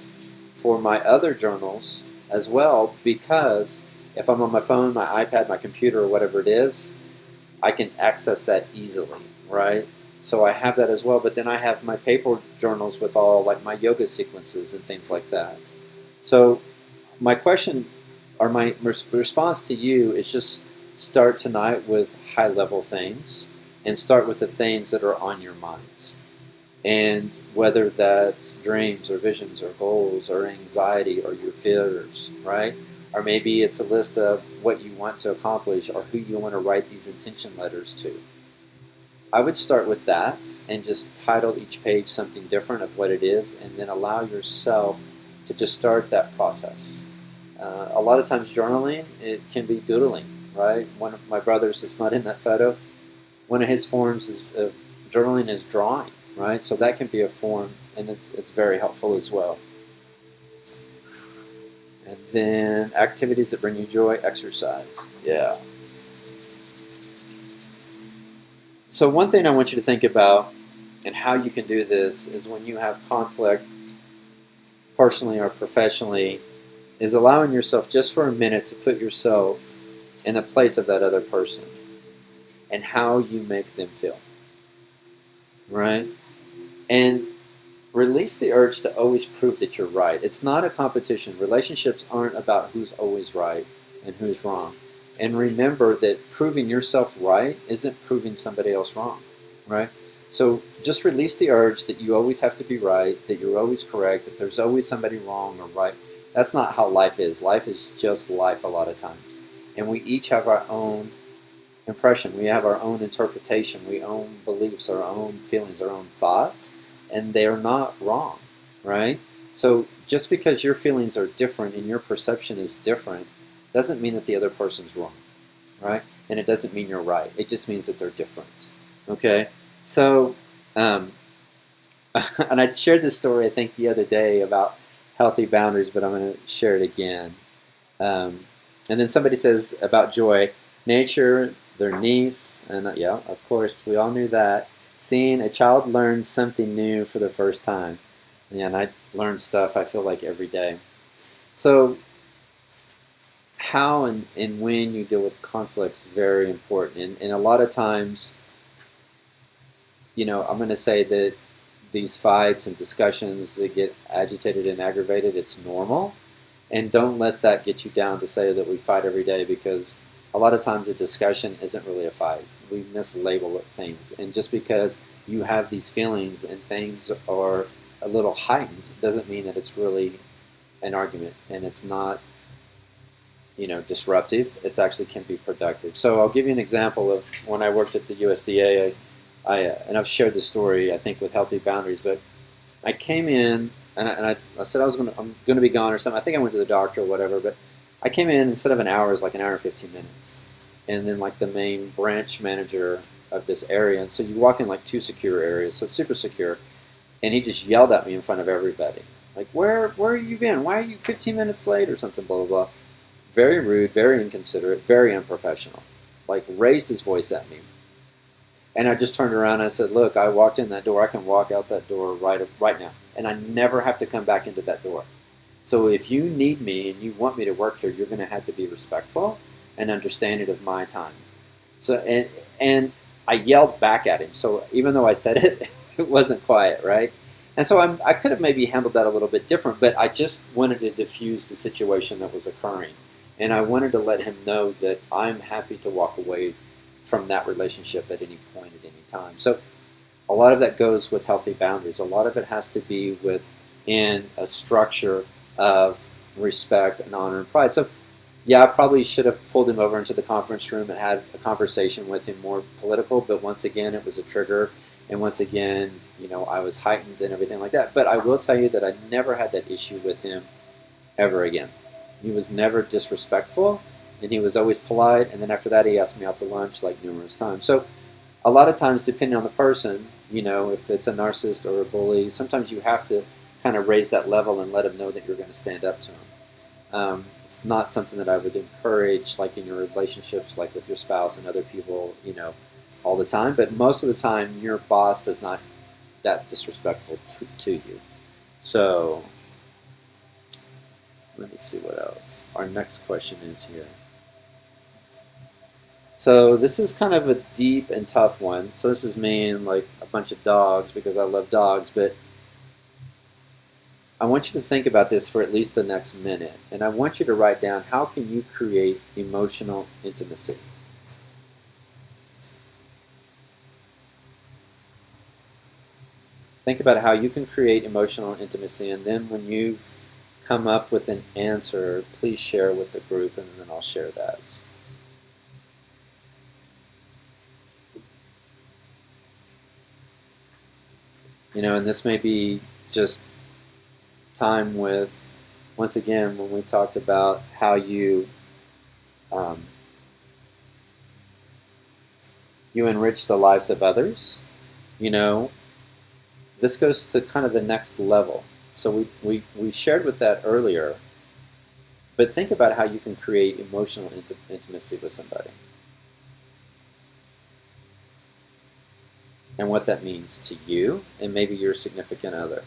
for my other journals as well, because if I'm on my phone, my iPad, my computer, or whatever it is, I can access that easily, right? So I have that as well, but then I have my paper journals with all like my yoga sequences and things like that. So my question or my response to you is just start tonight with high-level things and start with the things that are on your minds. And whether that's dreams or visions or goals or anxiety or your fears, right? Or maybe it's a list of what you want to accomplish or who you want to write these intention letters to. I would start with that and just title each page something different of what it is, and then allow yourself to just start that process. A lot of times journaling, it can be doodling, right? One of my brothers that's not in that photo, one of his forms of journaling is drawing, right? So that can be a form, and it's very helpful as well. And then activities that bring you joy, exercise. Yeah. So one thing I want you to think about and how you can do this is when you have conflict, personally or professionally, is allowing yourself just for a minute to put yourself in the place of that other person and how you make them feel, right? And release the urge to always prove that you're right. It's not a competition. Relationships aren't about who's always right and who's wrong. And remember that proving yourself right isn't proving somebody else wrong, right? So just release the urge that you always have to be right, that you're always correct, that there's always somebody wrong or right. That's not how life is. Life is just life a lot of times. And we each have our own impression. We have our own interpretation. We own beliefs, our own feelings, our own thoughts. And they're not wrong, right? So just because your feelings are different and your perception is different doesn't mean that the other person's wrong, right? And it doesn't mean you're right. It just means that they're different, okay? So, and I shared this story, I think, the other day about healthy boundaries, but I'm going to share it again. And then somebody says about Joy, nature, their niece, and yeah, of course, we all knew that. Seeing a child learn something new for the first time. Yeah, and I learn stuff, I feel like, every day. So how and when you deal with conflicts is very important. And a lot of times, I'm going to say that these fights and discussions that get agitated and aggravated, it's normal. And don't let that get you down to say that we fight every day, because a lot of times a discussion isn't really a fight. We mislabel things. And just because you have these feelings and things are a little heightened doesn't mean that it's really an argument. And it's not, disruptive. It's actually can be productive. So I'll give you an example of when I worked at the USDA. And I've shared the story, I think, with Healthy Boundaries, but I came in and I said I'm going to be gone or something. I think I went to the doctor or whatever, but I came in, instead of an hour, it was like an hour and 15 minutes. And then like the main branch manager of this area, and so you walk in like two secure areas, so it's super secure, and he just yelled at me in front of everybody. Like, where have you been? Why are you 15 minutes late or something, blah, blah, blah. Very rude, very inconsiderate, very unprofessional. Like, raised his voice at me. And I just turned around and I said, look, I walked in that door. I can walk out that door right now. And I never have to come back into that door. So if you need me and you want me to work here, you're going to have to be respectful and understanding of my time. So and I yelled back at him. So even though I said it, it wasn't quiet, right? And so I could have maybe handled that a little bit different, but I just wanted to diffuse the situation that was occurring. And I wanted to let him know that I'm happy to walk away from that relationship at any point, at any time. So a lot of that goes with healthy boundaries. A lot of it has to be within a structure of respect and honor and pride. So yeah, I probably should have pulled him over into the conference room and had a conversation with him, more political, but once again, it was a trigger. And once again, I was heightened and everything like that. But I will tell you that I never had that issue with him ever again. He was never disrespectful, and he was always polite. And then after that, he asked me out to lunch like numerous times. So a lot of times, depending on the person, if it's a narcissist or a bully, sometimes you have to kind of raise that level and let him know that you're going to stand up to him. It's not something that I would encourage, like in your relationships, like with your spouse and other people, all the time. But most of the time, your boss is not that disrespectful to you. So let me see what else. Our next question is here. So this is kind of a deep and tough one. So this is me and like a bunch of dogs, because I love dogs, but I want you to think about this for at least the next minute. And I want you to write down, how can you create emotional intimacy? Think about how you can create emotional intimacy, and then when you've come up with an answer, please share with the group, and then I'll share that. And this may be just time with, once again, when we talked about how you enrich the lives of others, this goes to kind of the next level. So we shared with that earlier, but think about how you can create emotional intimacy with somebody. And what that means to you and maybe your significant other.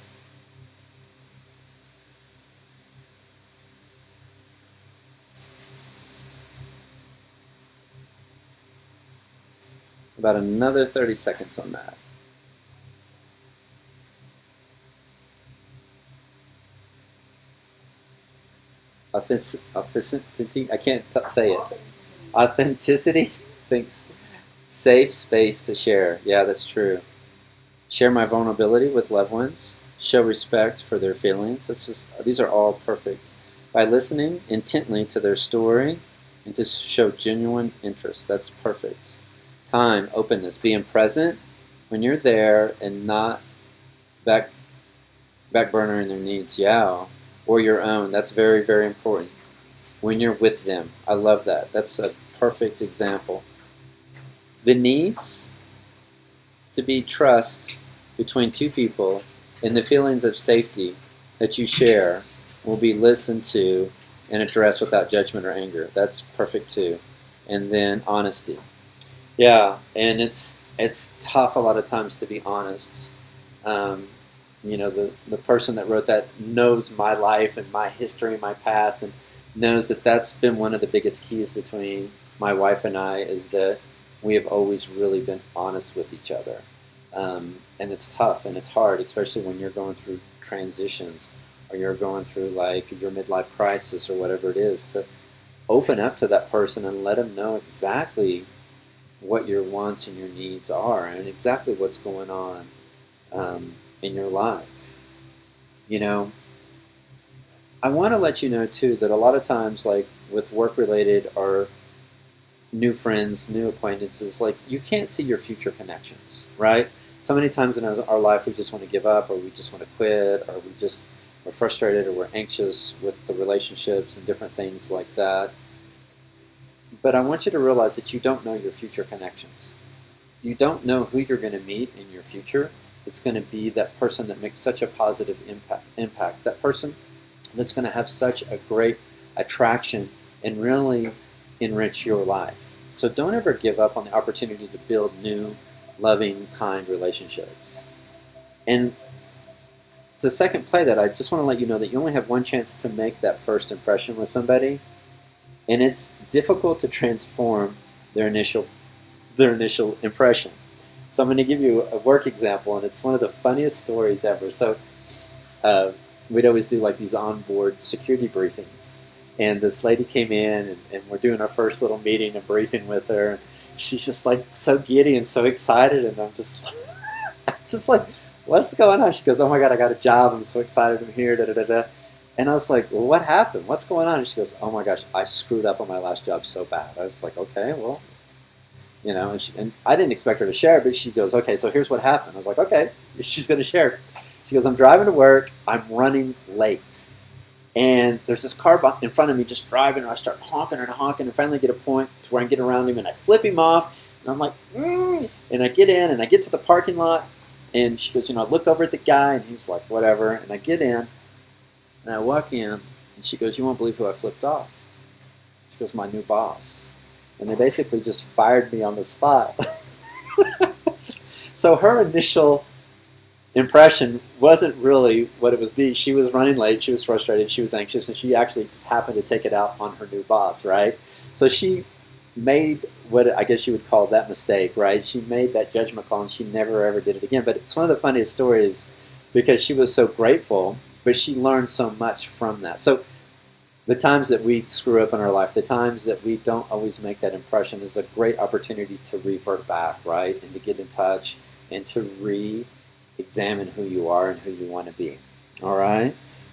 About another 30 seconds on that. Authenticity, I can't say it. Authenticity. Thanks. Safe space to share. Yeah, that's true. Share my vulnerability with loved ones. Show respect for their feelings. These are all perfect. By listening intently to their story and to show genuine interest. That's perfect. Time, openness, being present when you're there and not back burnering their needs. Yeah. Or your own. That's very, very important. When you're with them. I love that. That's a perfect example. The needs to be trust between two people and the feelings of safety that you share will be listened to and address without judgment or anger. That's perfect too. And then honesty. Yeah, and it's tough a lot of times to be honest. Um, the person that wrote that knows my life and my history, my past, and knows that that's been one of the biggest keys between my wife and I is that we have always really been honest with each other. And it's tough and it's hard, especially when you're going through transitions or you're going through like your midlife crisis or whatever it is, to open up to that person and let them know exactly what your wants and your needs are and exactly what's going on in your life. You know, I want to let you know too that a lot of times, like with work related or new friends, new acquaintances, like you can't see your future connections, right? So many times in our life we just want to give up or we just want to quit or we're frustrated or we're anxious with the relationships and different things like that. But I want you to realize that you don't know your future connections. You don't know who you're going to meet in your future that's going to be that person that makes such a positive impact. That person that's going to have such a great attraction and really enrich your life. So don't ever give up on the opportunity to build new, loving, kind relationships. And the second play that I just want to let you know that you only have one chance to make that first impression with somebody, and it's difficult to transform their initial impression. So I'm going to give you a work example, and it's one of the funniest stories ever. So we'd always do like these onboard security briefings, and this lady came in, and we're doing our first little meeting and briefing with her, and she's just like so giddy and so excited, and I'm just, it's just like, what's going on? She goes, oh my God, I got a job. I'm so excited. I'm here. Da, da, da, da. And I was like, well, what happened? What's going on? And she goes, oh my gosh, I screwed up on my last job so bad. I was like, okay, well, and I didn't expect her to share, but she goes, okay, so here's what happened. I was like, okay, she's going to share. She goes, I'm driving to work. I'm running late. And there's this car in front of me just driving, and I start honking and honking, and finally get a point to where I can get around him, and I flip him off, and I'm like, and I get in, and I get to the parking lot, and she goes, I look over at the guy, and he's like, whatever, and I get in, and I walk in, and she goes, you won't believe who I flipped off. She goes, my new boss. And they basically just fired me on the spot. So her initial impression wasn't really what it was being. She was running late, she was frustrated, she was anxious, and she actually just happened to take it out on her new boss, right? So she made what I guess you would call that mistake, right? She made that judgment call, and she never ever did it again. But it's one of the funniest stories because she was so grateful, but she learned so much from that. So the times that we screw up in our life, the times that we don't always make that impression is a great opportunity to revert back, right? And to get in touch and to re-examine who you are and who you want to be. All right?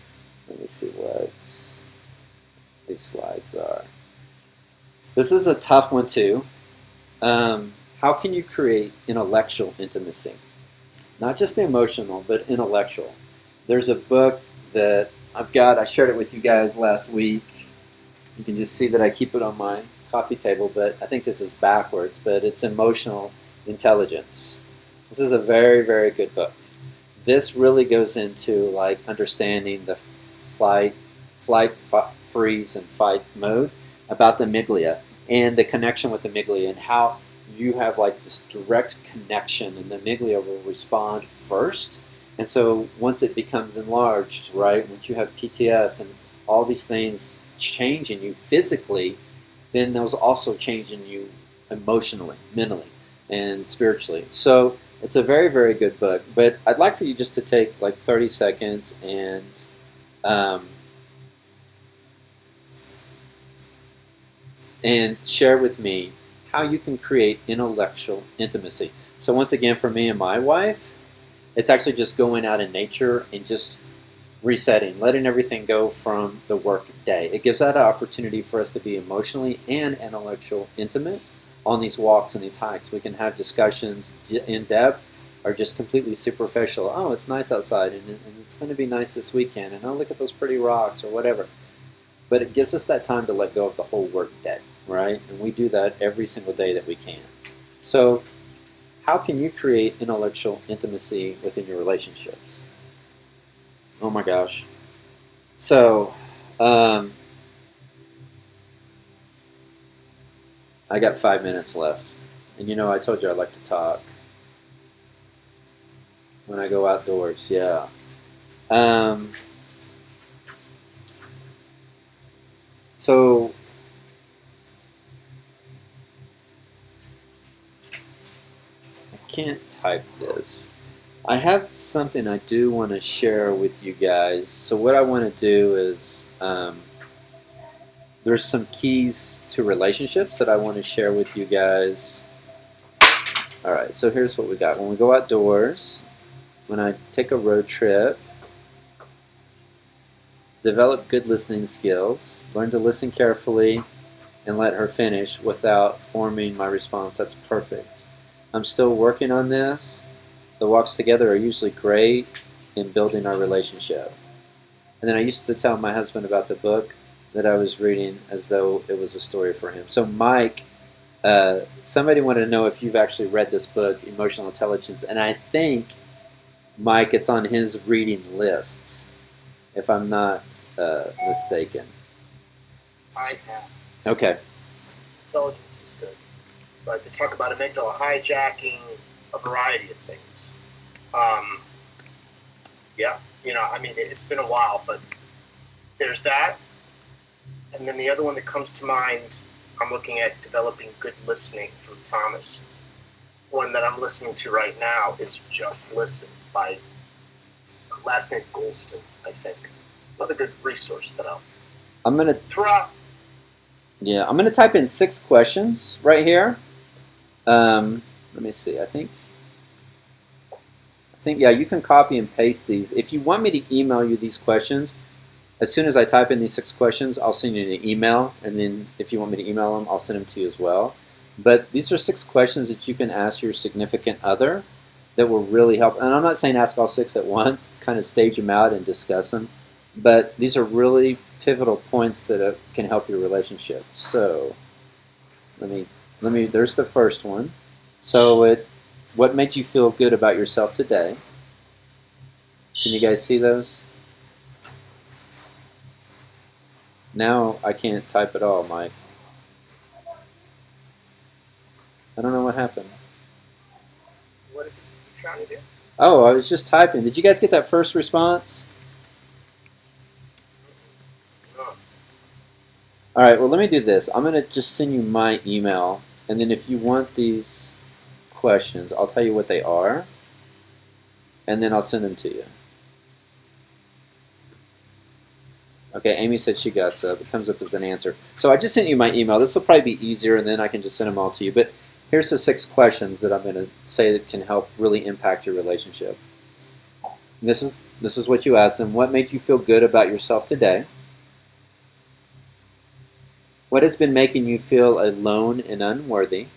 Let me see what these slides are. This is a tough one too. How can you create intellectual intimacy? Not just emotional, but intellectual. There's a book that I shared it with you guys last week. You can just see that I keep it on my coffee table, but I think this is backwards, but it's Emotional Intelligence. This is a very, very good book. This really goes into like understanding the flight, freeze, and fight mode about the amygdala and the connection with the amygdala and how you have like this direct connection and the amygdala will respond first. And so once it becomes enlarged, right, once you have PTS and all these things change in you physically, then those also change in you emotionally, mentally, and spiritually. So it's a very, very good book. But I'd like for you just to take like 30 seconds and share with me how you can create intellectual intimacy. So once again, for me and my wife, it's actually just going out in nature and just resetting, letting everything go from the work day. It gives that an opportunity for us to be emotionally and intellectually intimate on these walks and these hikes. We can have discussions in depth or just completely superficial. Oh, it's nice outside, and it's going to be nice this weekend, and oh, look at those pretty rocks or whatever. But it gives us that time to let go of the whole work day, right? And we do that every single day that we can. So how can you create intellectual intimacy within your relationships? Oh my gosh. So, I got 5 minutes left. And you know, I told you I like to talk when I go outdoors. Yeah. So I can't type this. I have something I do want to share with you guys. So what I want to do is there's some keys to relationships that I want to share with you guys. All right, so here's what we got. When we go outdoors, when I take a road trip, develop good listening skills, learn to listen carefully, and let her finish without forming my response. That's perfect. I'm still working on this. The walks together are usually great in building our relationship. And then I used to tell my husband about the book that I was reading as though it was a story for him. So Mike, somebody wanted to know if you've actually read this book, Emotional Intelligence, and I think, Mike, it's on his reading list, if I'm not mistaken. I have. Okay. Intelligence is good. But to talk about amygdala hijacking, a variety of things. Yeah, I mean, it's been a while, but there's that. And then the other one that comes to mind, I'm looking at developing good listening from Thomas. One that I'm listening to right now is Just Listen by last name Golston, I think. Another good resource that I'm gonna throw out. Yeah, I'm gonna type in 6 questions right here. Let me see. I think yeah, you can copy and paste these. If you want me to email you these questions, as soon as I type in these 6 questions, I'll send you an email, and then if you want me to email them, I'll send them to you as well. But these are 6 questions that you can ask your significant other that will really help. And I'm not saying ask all 6 at once, kind of stage them out and discuss them, but these are really pivotal points that can help your relationship. So let me. There's the first one. So what makes you feel good about yourself today? Can you guys see those? Now I can't type at all, Mike. I don't know what happened. What is it you're trying to do? Oh, I was just typing. Did you guys get that first response? No. All right, well, let me do this. I'm going to just send you my email, and then if you want these questions, I'll tell you what they are, and then I'll send them to you. Okay, Amy said she got it comes up as an answer. So I just sent you my email. This will probably be easier, and then I can just send them all to you. But here's the 6 questions that I'm going to say that can help really impact your relationship. This is what you ask them. What made you feel good about yourself today? What has been making you feel alone and unworthy?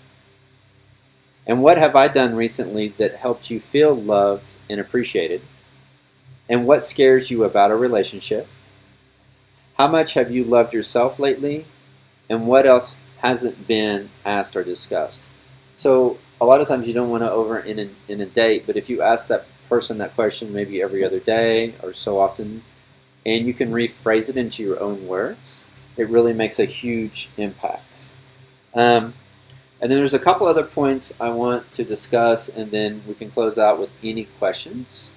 And what have I done recently that helped you feel loved and appreciated? And what scares you about a relationship? How much have you loved yourself lately? And what else hasn't been asked or discussed? So a lot of times you don't want to over in a date, but if you ask that person that question maybe every other day or so often, and you can rephrase it into your own words, it really makes a huge impact. And then there's a couple other points I want to discuss, and then we can close out with any questions.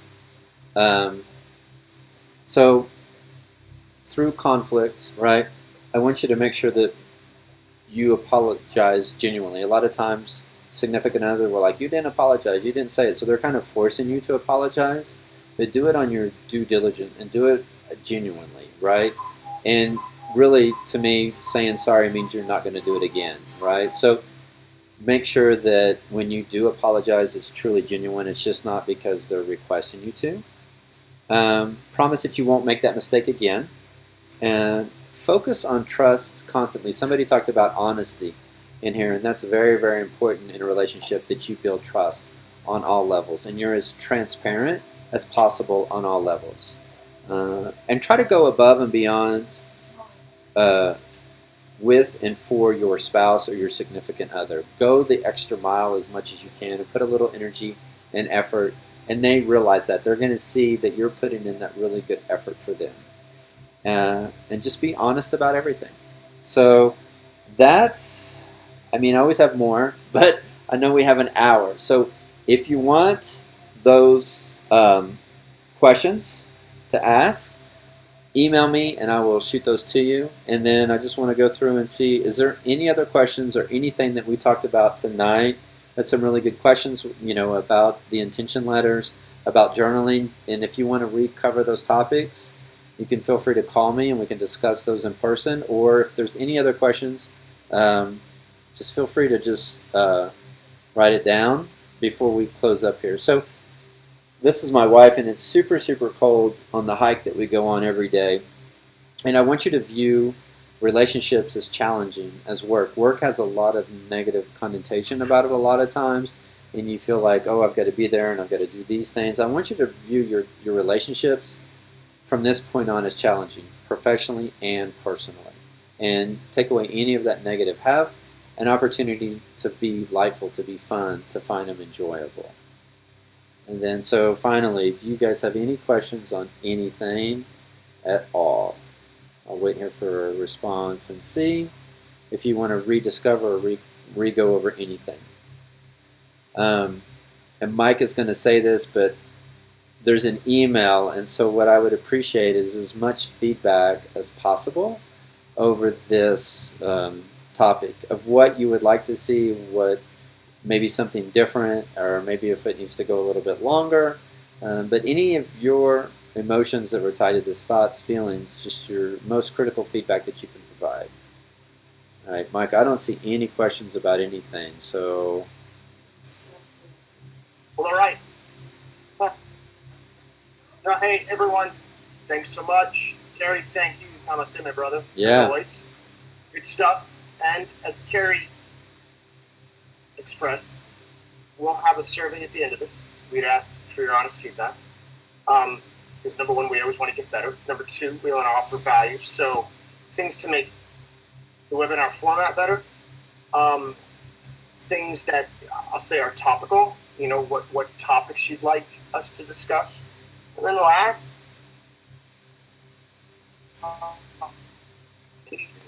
So through conflict, right, I want you to make sure that you apologize genuinely. A lot of times, significant other will like, you didn't apologize, you didn't say it. So they're kind of forcing you to apologize, but do it on your due diligence and do it genuinely, right? And really, to me, saying sorry means you're not going to do it again, right? So make sure that when you do apologize, it's truly genuine. It's just not because they're requesting you to. Promise that you won't make that mistake again. And focus on trust constantly. Somebody talked about honesty in here, and that's very, very important in a relationship, that you build trust on all levels. And you're as transparent as possible on all levels. And try to go above and beyond with and for your spouse or your significant other. Go the extra mile as much as you can and put a little energy and effort, and they realize that. They're going to see that you're putting in that really good effort for them. And just be honest about everything. So that's I mean, I always have more, but I know we have an hour. So if you want those questions to ask, email me and I will shoot those to you. And then I just want to go through and see, is there any other questions or anything that we talked about tonight? That's some really good questions, about the intention letters, about journaling. And if you want to recover those topics, you can feel free to call me and we can discuss those in person. Or if there's any other questions, just feel free to just write it down before we close up here. So this is my wife, and it's super, super cold on the hike that we go on every day. And I want you to view relationships as challenging as work. Work has a lot of negative connotation about it a lot of times, and you feel like, oh, I've got to be there and I've got to do these things. I want you to view your relationships from this point on as challenging, professionally and personally. And take away any of that negative. Have an opportunity to be delightful, to be fun, to find them enjoyable. And then, so finally, do you guys have any questions on anything at all? I'll wait here for a response and see if you want to rediscover or re-go over anything. And Mike is going to say this, but there's an email, and so what I would appreciate is as much feedback as possible over this topic of what you would like to see, what maybe something different, or maybe if it needs to go a little bit longer. But any of your emotions that were tied to this, thoughts, feelings, just your most critical feedback that you can provide. All right, Mike, I don't see any questions about anything, so... Well, all right. No, hey, everyone, thanks so much. Carrie, thank you. Namaste, my brother. Yeah. As always. Good stuff. And as Carrie expressed, we'll have a survey at the end of this. We'd ask for your honest feedback. Because number one, we always want to get better. Number two, we want to offer value. So things to make the webinar format better. Things that I'll say are topical. What topics you'd like us to discuss. And then last,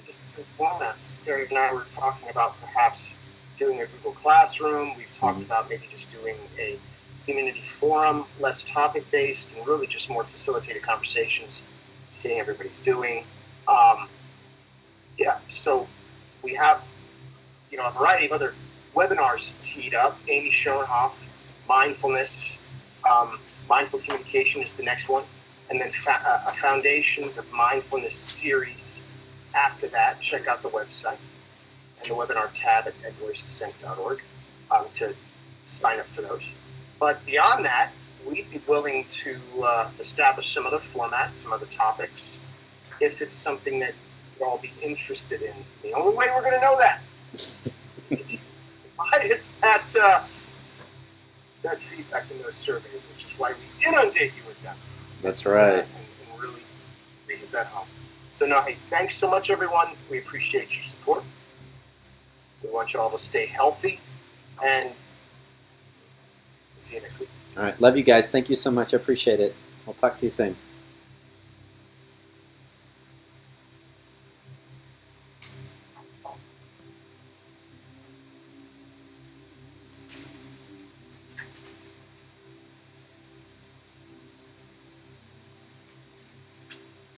just different formats. Carrie and I were talking about perhaps doing a Google Classroom. We've talked about maybe just doing a community forum, less topic-based, and really just more facilitated conversations, seeing everybody's doing. So we have, a variety of other webinars teed up. Amy Schoenhoff, mindfulness, mindful communication is the next one. And then a Foundations of Mindfulness series after that. Check out the website and the webinar tab at voicesync.org to sign up for those. But beyond that, we'd be willing to establish some other formats, some other topics, if it's something that you'll all be interested in. The only way we're going to know that is if you provide us that feedback in those surveys, which is why we inundate you with them. That's right. And really hit that home. So now, hey, thanks so much, everyone. We appreciate your support. We want you all to stay healthy, and see you next week. All right. Love you guys. Thank you so much. I appreciate it. I'll talk to you soon.